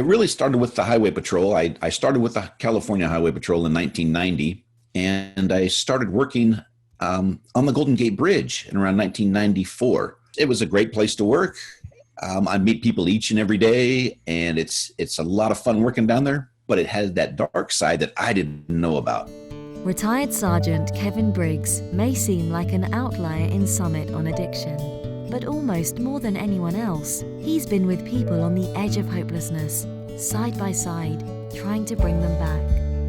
it really started with the Highway Patrol. I started with the California Highway Patrol in 1990, and I started working on the Golden Gate Bridge in around 1994. It was a great place to work. I meet people each and every day, and it's a lot of fun working down there, but it has that dark side that I didn't know about. Retired Sergeant Kevin Briggs may seem like an outlier in Summit on addiction, but almost more than anyone else, he's been with people on the edge of hopelessness, side by side, trying to bring them back.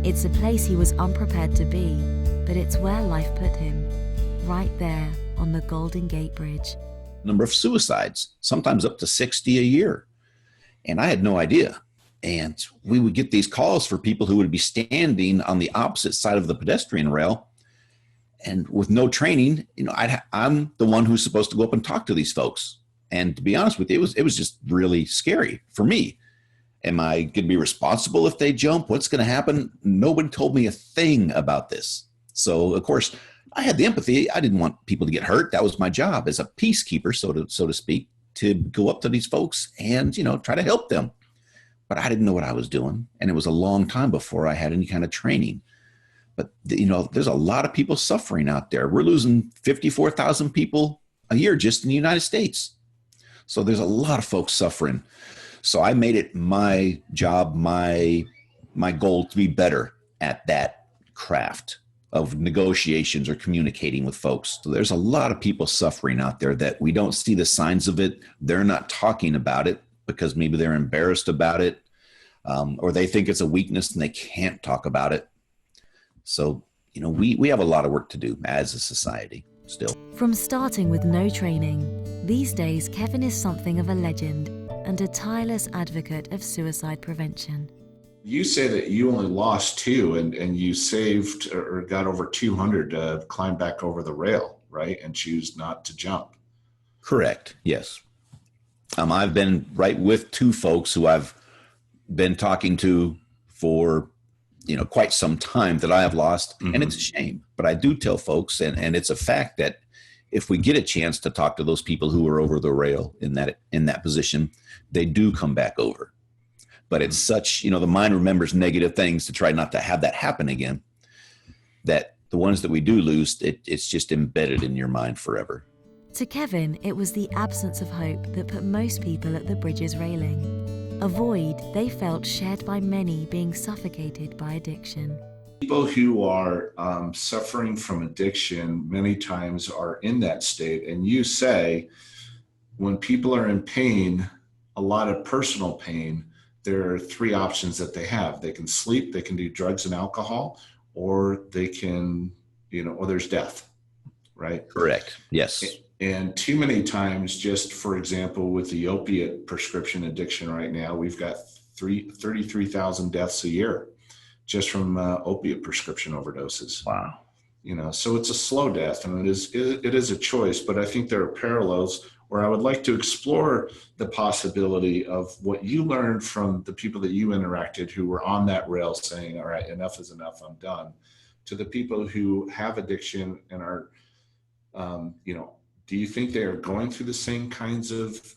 It's a place he was unprepared to be, but it's where life put him, right there on the Golden Gate Bridge. Number of suicides, sometimes up to 60 a year. And I had no idea. And we would get these calls for people who would be standing on the opposite side of the pedestrian rail. And with no training, I'm the one who's supposed to go up and talk to these folks. And to be honest with you, it was just really scary for me. Am I going to be responsible if they jump? What's going to happen? Nobody told me a thing about this. So, of course, I had the empathy. I didn't want people to get hurt. That was my job as a peacekeeper, so to speak, to go up to these folks and, try to help them. But I didn't know what I was doing. And it was a long time before I had any kind of training. But, there's a lot of people suffering out there. We're losing 54,000 people a year just in the United States. So there's a lot of folks suffering. So I made it my job, my goal to be better at that craft of negotiations or communicating with folks. So there's a lot of people suffering out there that we don't see the signs of it. They're not talking about it because maybe they're embarrassed about it, or they think it's a weakness and they can't talk about it. So, we have a lot of work to do as a society still. From starting with no training, these days Kevin is something of a legend and a tireless advocate of suicide prevention. You say that you only lost 2 and you saved or got over 200 to climb back over the rail, right? And choose not to jump. Correct. Yes. I've been right with 2 folks who I've been talking to for, quite some time that I have lost. Mm-hmm. And it's a shame, but I do tell folks, and it's a fact that if we get a chance to talk to those people who are over the rail in that position, they do come back over. But it's such, the mind remembers negative things to try not to have that happen again, that the ones that we do lose, it's just embedded in your mind forever. To Kevin, it was the absence of hope that put most people at the bridge's railing. A void they felt shared by many being suffocated by addiction. People who are suffering from addiction many times are in that state. And you say when people are in pain, a lot of personal pain, there are 3 options that they have. They can sleep, they can do drugs and alcohol, or they can, or there's death, right? Correct. Yes. And too many times, just for example, with the opiate prescription addiction right now, we've got 33,000 deaths a year just from opiate prescription overdoses. Wow. So it's a slow death, and it is a choice, but I think there are parallels where I would like to explore the possibility of what you learned from the people that you interacted who were on that rail saying, all right, enough is enough, I'm done, to the people who have addiction and are, do you think they are going through the same kinds of,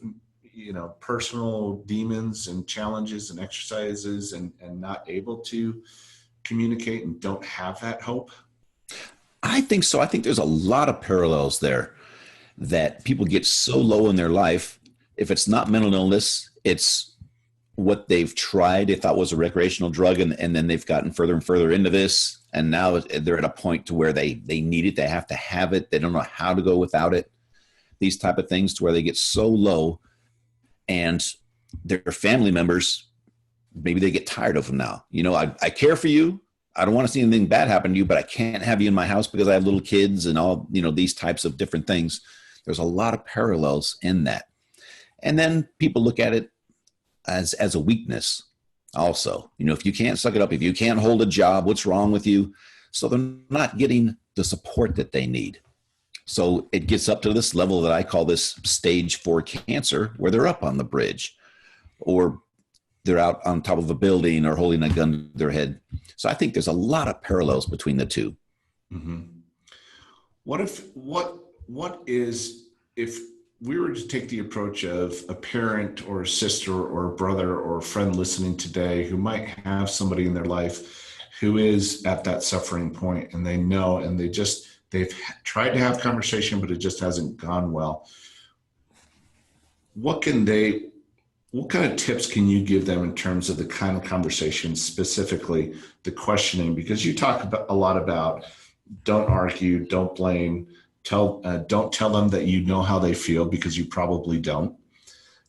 personal demons and challenges and exercises and not able to communicate and don't have that hope? I think so. I think there's a lot of parallels there, that people get so low in their life. If it's not mental illness, it's what they've tried, they thought was a recreational drug, and then they've gotten further and further into this. And now they're at a point to where they need it. They have to have it. They don't know how to go without it. These type of things to where they get so low, and their family members, maybe they get tired of them now. I care for you. I don't want to see anything bad happen to you, but I can't have you in my house because I have little kids and all, these types of different things. There's a lot of parallels in that. And then people look at it as a weakness also. If you can't suck it up, if you can't hold a job, what's wrong with you? So they're not getting the support that they need. So it gets up to this level that I call this stage 4 cancer, where they're up on the bridge or they're out on top of a building or holding a gun to their head. So I think there's a lot of parallels between the 2. Mm-hmm. What if we were to take the approach of a parent or a sister or a brother or a friend listening today who might have somebody in their life who is at that suffering point, and they know, and they've tried to have conversation, but it just hasn't gone well. What kind of tips can you give them in terms of the kind of conversation, specifically the questioning? Because you talk a lot about don't argue, don't blame, don't tell them that you know how they feel, because you probably don't.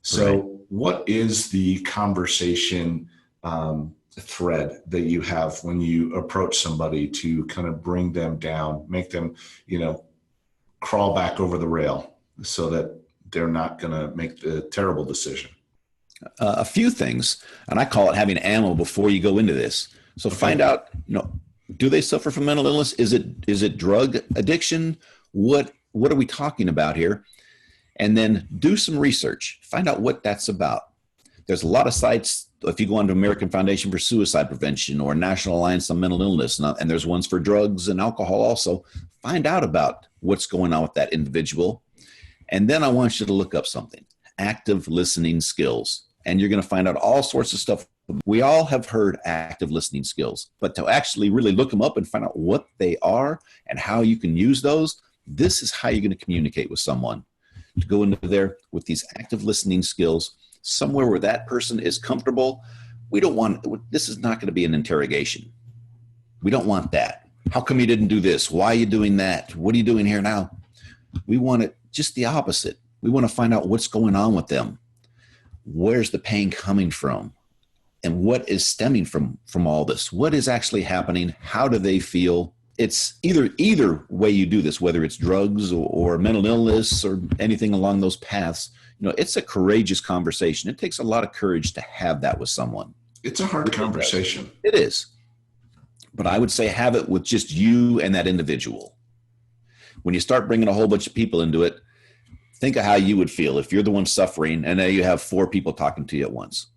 So right. What is the conversation thread that you have when you approach somebody to kind of bring them down, make them, crawl back over the rail so that they're not going to make the terrible decision? A few things, and I call it having ammo before you go into this. So find out, do they suffer from mental illness? Is it drug addiction? What are we talking about here? And then do some research. Find out what that's about. There's a lot of sites. If you go onto American Foundation for Suicide Prevention or National Alliance on Mental Illness, and there's ones for drugs and alcohol also, find out about what's going on with that individual. And then I want you to look up something, active listening skills. And you're going to find out all sorts of stuff. We all have heard active listening skills, but to actually really look them up and find out what they are and how you can use those, this is how you're going to communicate with someone. To go into there with these active listening skills, somewhere where that person is comfortable. This is not going to be an interrogation. We don't want that. How come you didn't do this? Why are you doing that? What are you doing here now? We want it just the opposite. We want to find out what's going on with them. Where's the pain coming from? And what is stemming from all this? What is actually happening? How do they feel? It's either way you do this, whether it's drugs or mental illness or anything along those paths, it's a courageous conversation. It takes a lot of courage to have that with someone. It's a hard conversation. It is. But I would say have it with just you and that individual. When you start bringing a whole bunch of people into it, think of how you would feel if you're the one suffering and then you have 4 people talking to you at once.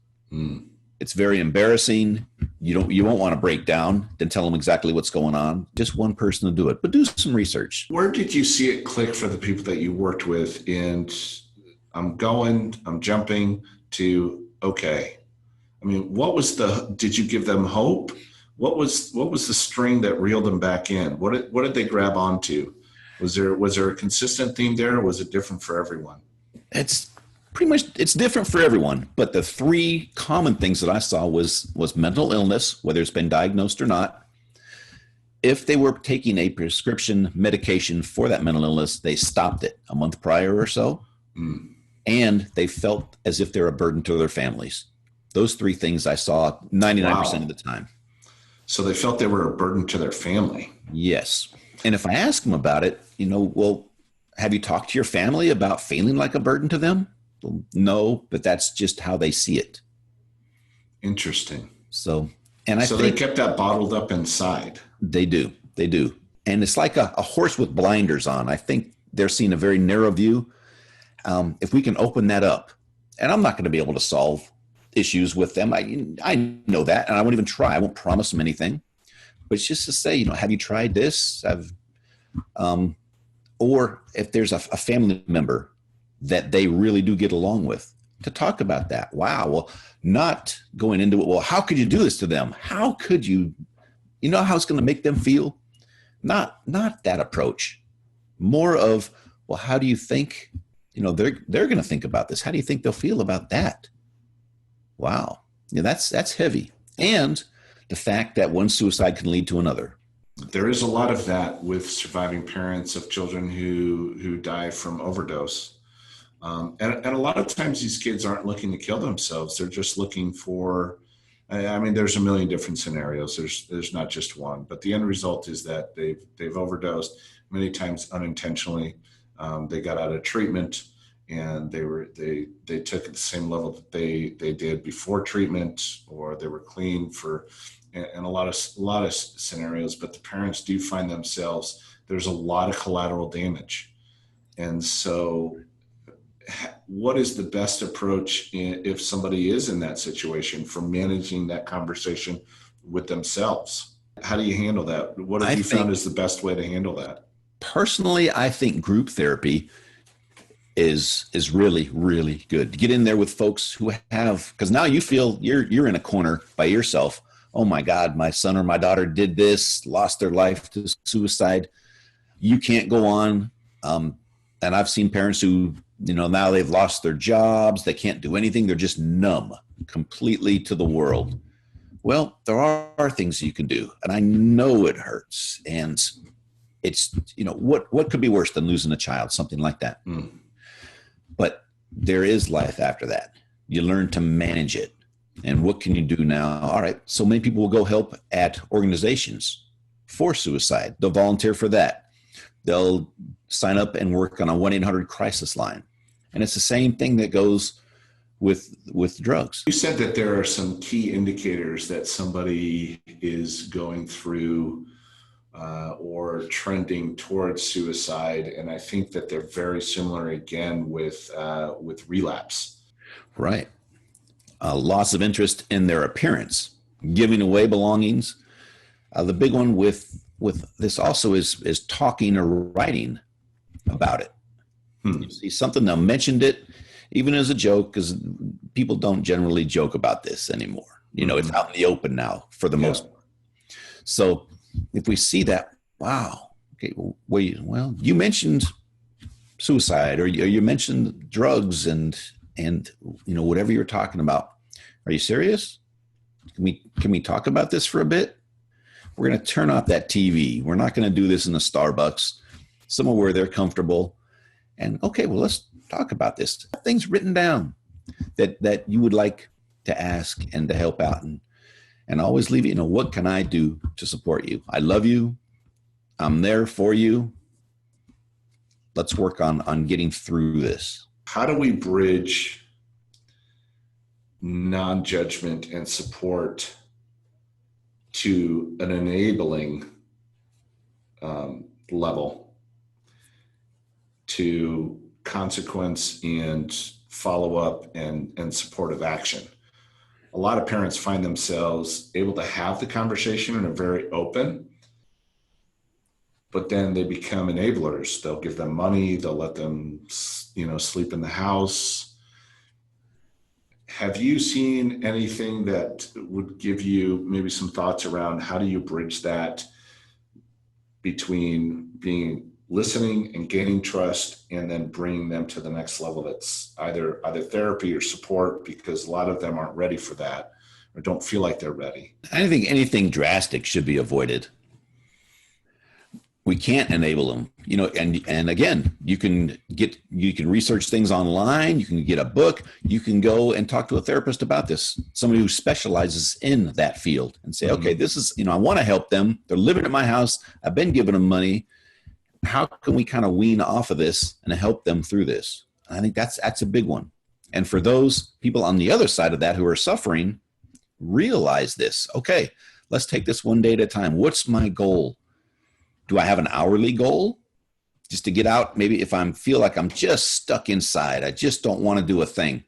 It's very embarrassing. You won't want to break down, then tell them exactly what's going on. Just one person to do it, but do some research. Where did you see it click for the people that you worked with? And I'm jumping to, okay. I mean, did you give them hope? What was the string that reeled them back in? What did they grab onto? Was there a consistent theme there, or was it different for everyone? It's pretty much, it's different for everyone. But the 3 common things that I saw was mental illness, whether it's been diagnosed or not. If they were taking a prescription medication for that mental illness, they stopped it a month prior or so. And they felt as if they're a burden to their families. Those 3 things I saw 99% of the time. So they felt they were a burden to their family. Yes. And if I ask them about it, well, have you talked to your family about feeling like a burden to them? Well, no, but that's just how they see it. Interesting. So I think they kept that bottled up inside. They do. And it's like a horse with blinders on. I think they're seeing a very narrow view. If we can open that up, and I'm not going to be able to solve issues with them. I know that, and I won't even try. I won't promise them anything. But it's just to say, have you tried this? Or if there's a family member that they really do get along with, to talk about that. Wow. Well, not going into it. Well, how could you do this to them? How could you, how it's going to make them feel? Not that approach. More of, well, how do you think, they're going to think about this? How do you think they'll feel about that? Wow. That's heavy. And the fact that one suicide can lead to another. There is a lot of that with surviving parents of children who die from overdose. And a lot of times these kids aren't looking to kill themselves. They're just looking for, there's a million different scenarios. There's not just one, but the end result is that they've overdosed many times unintentionally. They got out of treatment and they took at the same level that they did before treatment, or they were clean and a lot of scenarios, but the parents do find themselves, there's a lot of collateral damage. And so what is the best approach if somebody is in that situation for managing that conversation with themselves? How do you handle that? What have you found is the best way to handle that? Personally, I think group therapy is really, really good. Get in there with folks who have, because now you feel you're in a corner by yourself. Oh my God, my son or my daughter did this, lost their life to suicide. You can't go on. And I've seen parents who, now they've lost their jobs. They can't do anything. They're just numb completely to the world. Well, there are things you can do. And I know it hurts. And it's, what could be worse than losing a child, something like that. Mm. But there is life after that. You learn to manage it. And what can you do now? All right. So many people will go help at organizations for suicide. They'll volunteer for that. They'll sign up and work on a 1-800 crisis line. And it's the same thing that goes with drugs. You said that there are some key indicators that somebody is going through or trending towards suicide. And I think that they're very similar again with relapse. Right. Loss of interest in their appearance, giving away belongings. The big one with this also is talking or writing about it. You see something, they'll mentioned it even as a joke, because people don't generally joke about this anymore. It's out in the open now for the most part. So if we see that, wow, okay, well, you mentioned suicide or you mentioned drugs and whatever you're talking about. Are you serious? Can we talk about this for a bit? We're going to turn off that TV. We're not going to do this in a Starbucks, somewhere where they're comfortable. And okay, well, let's talk about this. Things written down that you would like to ask and to help out, and always leave it. What can I do to support you? I love you. I'm there for you. Let's work on getting through this. How do we bridge non-judgment and support to an enabling level to consequence and follow-up and supportive action? A lot of parents find themselves able to have the conversation and are very open, but then they become enablers. They'll give them money. They'll let them, sleep in the house. Have you seen anything that would give you maybe some thoughts around how do you bridge that between being listening and gaining trust and then bringing them to the next level that's either therapy or support, because a lot of them aren't ready for that or don't feel like they're ready? I don't think anything drastic should be avoided. We can't enable them, and again, you can research things online. You can get a book. You can go and talk to a therapist about this, somebody who specializes in that field, and say, okay, this is, I want to help them. They're living at my house. I've been giving them money. How can we kind of wean off of this and help them through this? And I think that's a big one. And for those people on the other side of that who are suffering, realize this. Okay, let's take this one day at a time. What's my goal? Do I have an hourly goal just to get out? Maybe if I feel like I'm just stuck inside, I just don't want to do a thing.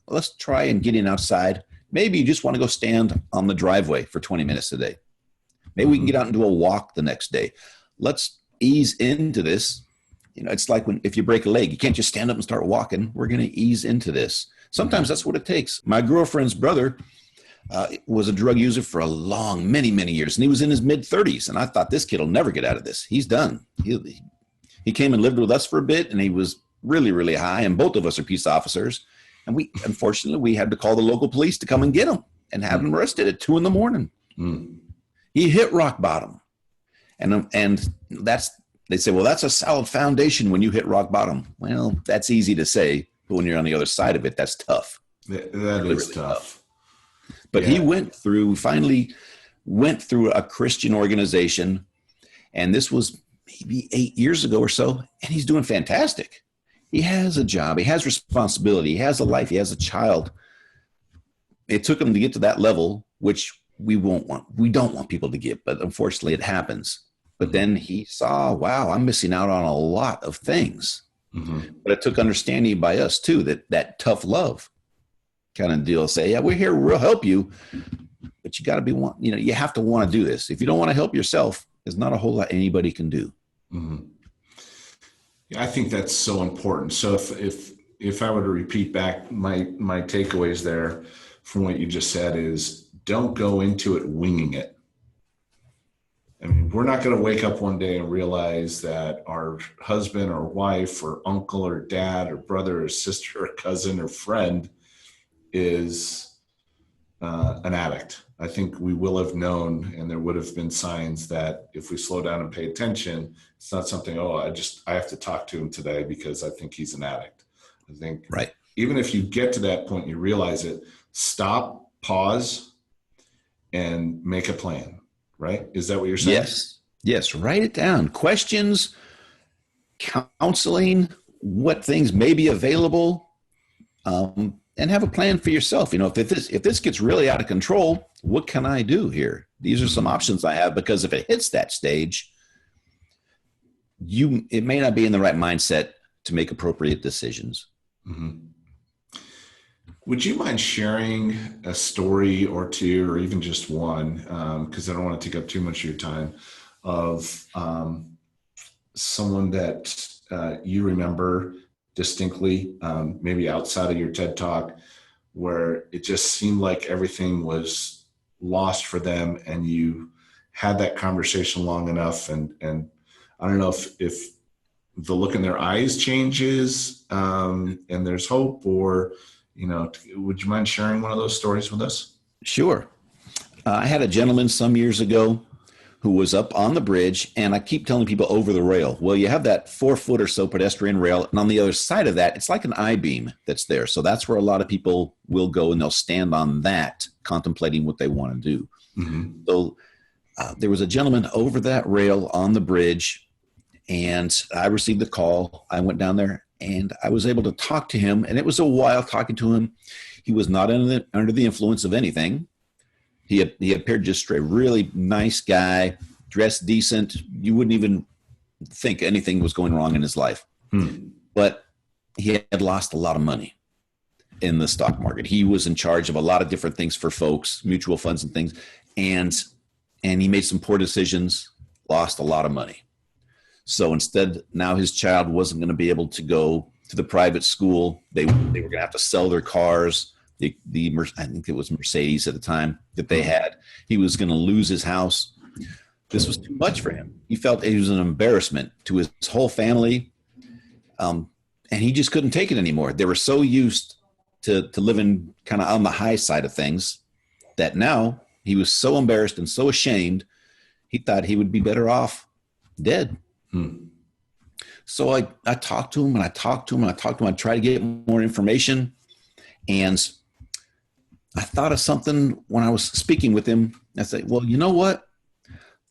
Let's try and getting outside. Maybe you just want to go stand on the driveway for 20 minutes a day. Maybe we can get out and do a walk the next day. Let's ease into this. It's like if you break a leg, you can't just stand up and start walking. We're going to ease into this. Sometimes that's what it takes. My girlfriend's brother was a drug user for many, many years. And he was in his mid-30s. And I thought, this kid will never get out of this. He's done. He came and lived with us for a bit, and he was really, really high. And both of us are peace officers. And unfortunately, we had to call the local police to come and get him and have him arrested at 2 a.m. He hit rock bottom. And they say, well, that's a solid foundation when you hit rock bottom. Well, that's easy to say, but when you're on the other side of it, that's tough. That really, is really tough. But he finally went through a Christian organization, and this was maybe 8 years ago or so, and he's doing fantastic. He has a job. He has responsibility. He has a life. He has a child. It took him to get to that level, which we don't want people to get, but unfortunately it happens. But then he saw, wow, I'm missing out on a lot of things. But it took understanding by us too, that tough love kind of deal. Say, yeah, we're here, we'll help you, but you got to be you have to want to do this. If you don't want to help yourself, there's not a whole lot anybody can do. Yeah, I think that's so important. So if I were to repeat back my takeaways there from what you just said is don't go into it winging it. I mean, we're not going to wake up one day and realize that our husband or wife or uncle or dad or brother or sister or cousin or friend is an addict. I think we will have known, and there would have been signs that if we slow down and pay attention, it's not something, oh, I have to talk to him today because I think he's an addict. I think Right. even if you get to that point, you realize it, stop, pause, and make a plan. Right? Is that what you're saying? Yes. Write it down. Questions, counseling, what things may be available, and have a plan for yourself. If this gets really out of control, what can I do here? These are some options I have, because if it hits that stage, it may not be in the right mindset to make appropriate decisions. Mm-hmm. Would you mind sharing a story or two, or even just one, because I don't want to take up too much of your time, of someone that you remember distinctly, maybe outside of your TED Talk, where it just seemed like everything was lost for them, and you had that conversation long enough, and I don't know if the look in their eyes changes, and there's hope, or would you mind sharing one of those stories with us? Sure. I had a gentleman some years ago who was up on the bridge, and I keep telling people over the rail. Well, you have that 4 foot or so pedestrian rail, and on the other side of that, it's like an I-beam that's there. So that's where a lot of people will go, and they'll stand on that, contemplating what they want to do. Mm-hmm. So there was a gentleman over that rail on the bridge, and I received the call. I went down there, and I was able to talk to him, and it was a while talking to him. He was not under the influence of anything. He appeared just a really nice guy, dressed decent. You wouldn't even think anything was going wrong in his life. But he had lost a lot of money in the stock market. He was in charge of a lot of different things for folks, mutual funds and things, and he made some poor decisions, lost a lot of money. So instead, now his child wasn't going to be able to go to the private school. They were going to have to sell their cars. I think it was Mercedes at the time that they had. He was going to lose his house. This was too much for him. He felt it was an embarrassment to his whole family, and he just couldn't take it anymore. They were so used to living kind of on the high side of things that now he was so embarrassed and so ashamed, he thought he would be better off dead. So I talked to him, and I tried to get more information. And I thought of something when I was speaking with him. I said, well, you know what?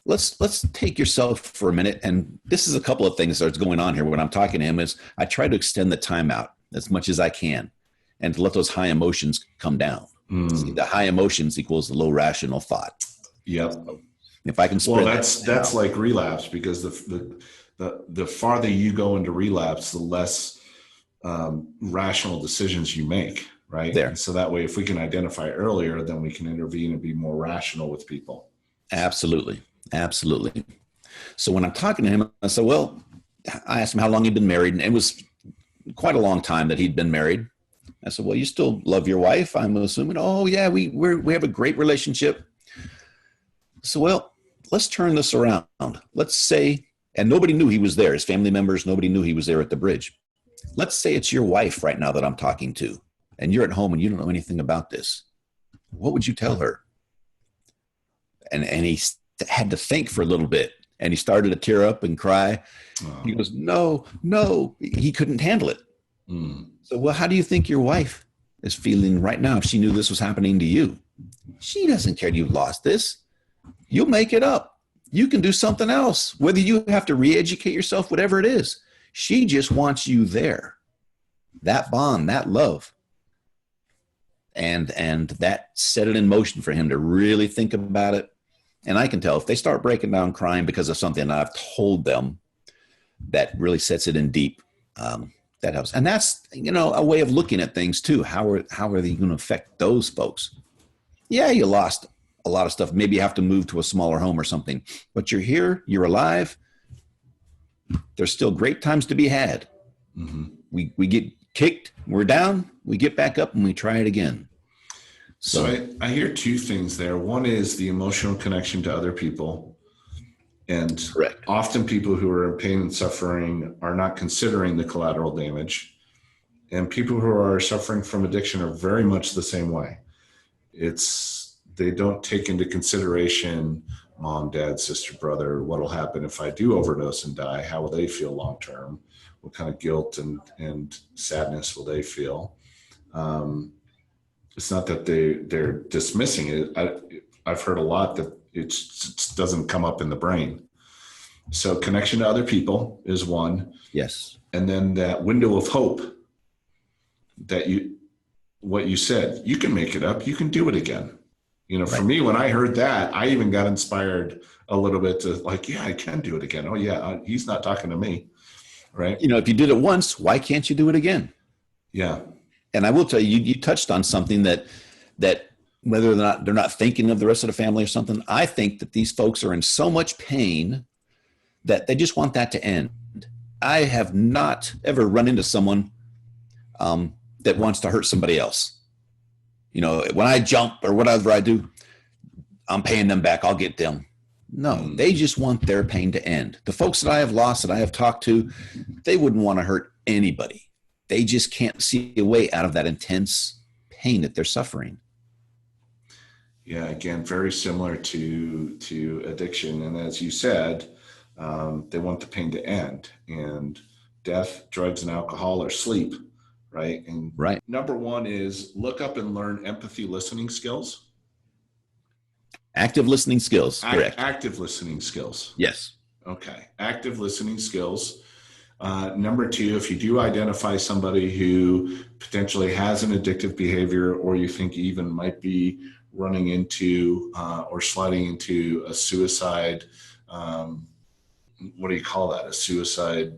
Let's take yourself for a minute. And this is a couple of things that's going on here when I'm talking to him is I try to extend the time out as much as I can and to let those high emotions come down. See, the high emotions equals the low rational thought. Yep. So if I can spread that's like relapse, because the farther you go into relapse, the less rational decisions you make, right? There. And so that way, if we can identify earlier, then we can intervene and be more rational with people. Absolutely. So when I'm talking to him, I said, well, I asked him how long he'd been married, and it was quite a long time that he'd been married. I said, well, you still love your wife, I'm assuming. Oh, yeah, we have a great relationship. So, well, let's turn this around. Let's say, and nobody knew he was there. His family members, nobody knew he was there at the bridge. Let's say it's your wife right now that I'm talking to, and you're at home and you don't know anything about this. What would you tell her? And he had to think for a little bit, and he started to tear up and cry. Oh. He goes, no, he couldn't handle it. So, well, how do you think your wife is feeling right now if she knew this was happening to you? She doesn't care you lost this. You'll make it up. You can do something else, whether you have to re-educate yourself, whatever it is. She just wants you there. That bond, that love. And that set it in motion for him to really think about it. And I can tell if they start breaking down crying because of something I've told them, that really sets it in deep. That helps. And that's, a way of looking at things too. How are they going to affect those folks? Yeah, you lost a lot of stuff. Maybe you have to move to a smaller home or something, but you're here, you're alive. there's still great times to be had. Mm-hmm. We get kicked, we're down, we get back up and we try it again. So I hear two things there. One is the emotional connection to other people. And correct. Often people who are in pain and suffering are not considering the collateral damage. And people who are suffering from addiction are very much the same way. They don't take into consideration mom, dad, sister, brother, what'll happen if I do overdose and die? How will they feel long-term? What kind of guilt and sadness will they feel? It's not that they're dismissing it. I've heard a lot that it just doesn't come up in the brain. So connection to other people is one. Yes. And then that window of hope that what you said, you can make it up. You can do it again. Right. For me, when I heard that, I even got inspired a little bit to yeah, I can do it again. Oh yeah, he's not talking to me. Right. If you did it once, why can't you do it again? Yeah. And I will tell you, you touched on something that whether or not they're not thinking of the rest of the family or something, I think that these folks are in so much pain that they just want that to end. I have not ever run into someone that wants to hurt somebody else. When I jump or whatever I do, I'm paying them back. I'll get them. No, they just want their pain to end. The folks that I have lost, that I have talked to, they wouldn't want to hurt anybody. They just can't see a way out of that intense pain that they're suffering. Yeah, again, very similar to addiction. And as you said, they want the pain to end. And death, drugs, and alcohol or sleep, right? And right. Number one is look up and learn empathy listening skills. Active listening skills, correct. Active listening skills. Yes. Okay, active listening skills. Number two, if you do identify somebody who potentially has an addictive behavior, or you think even might be running into or sliding into a suicide, what do you call that? A suicide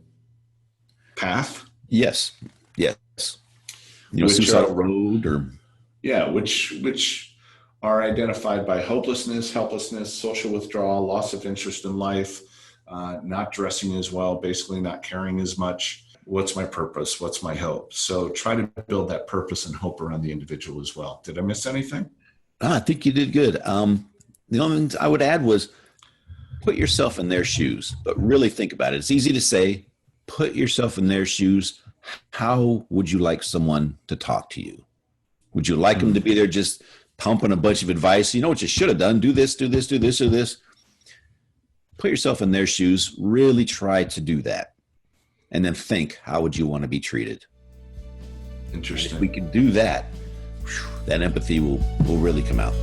path? Yes. Suicidal road or. Yeah, which are identified by hopelessness, helplessness, social withdrawal, loss of interest in life, not dressing as well, basically not caring as much. What's my purpose? What's my hope? So try to build that purpose and hope around the individual as well. Did I miss anything? I think you did good. The only thing I would add was put yourself in their shoes, but really think about it. It's easy to say, put yourself in their shoes. How would you like someone to talk to you? Would you like them to be there just pumping a bunch of advice? You know what you should have done? Do this, do this, do this, or this. Put yourself in their shoes. Really try to do that. And then think, how would you want to be treated? Interesting. And if we can do that, that empathy will really come out.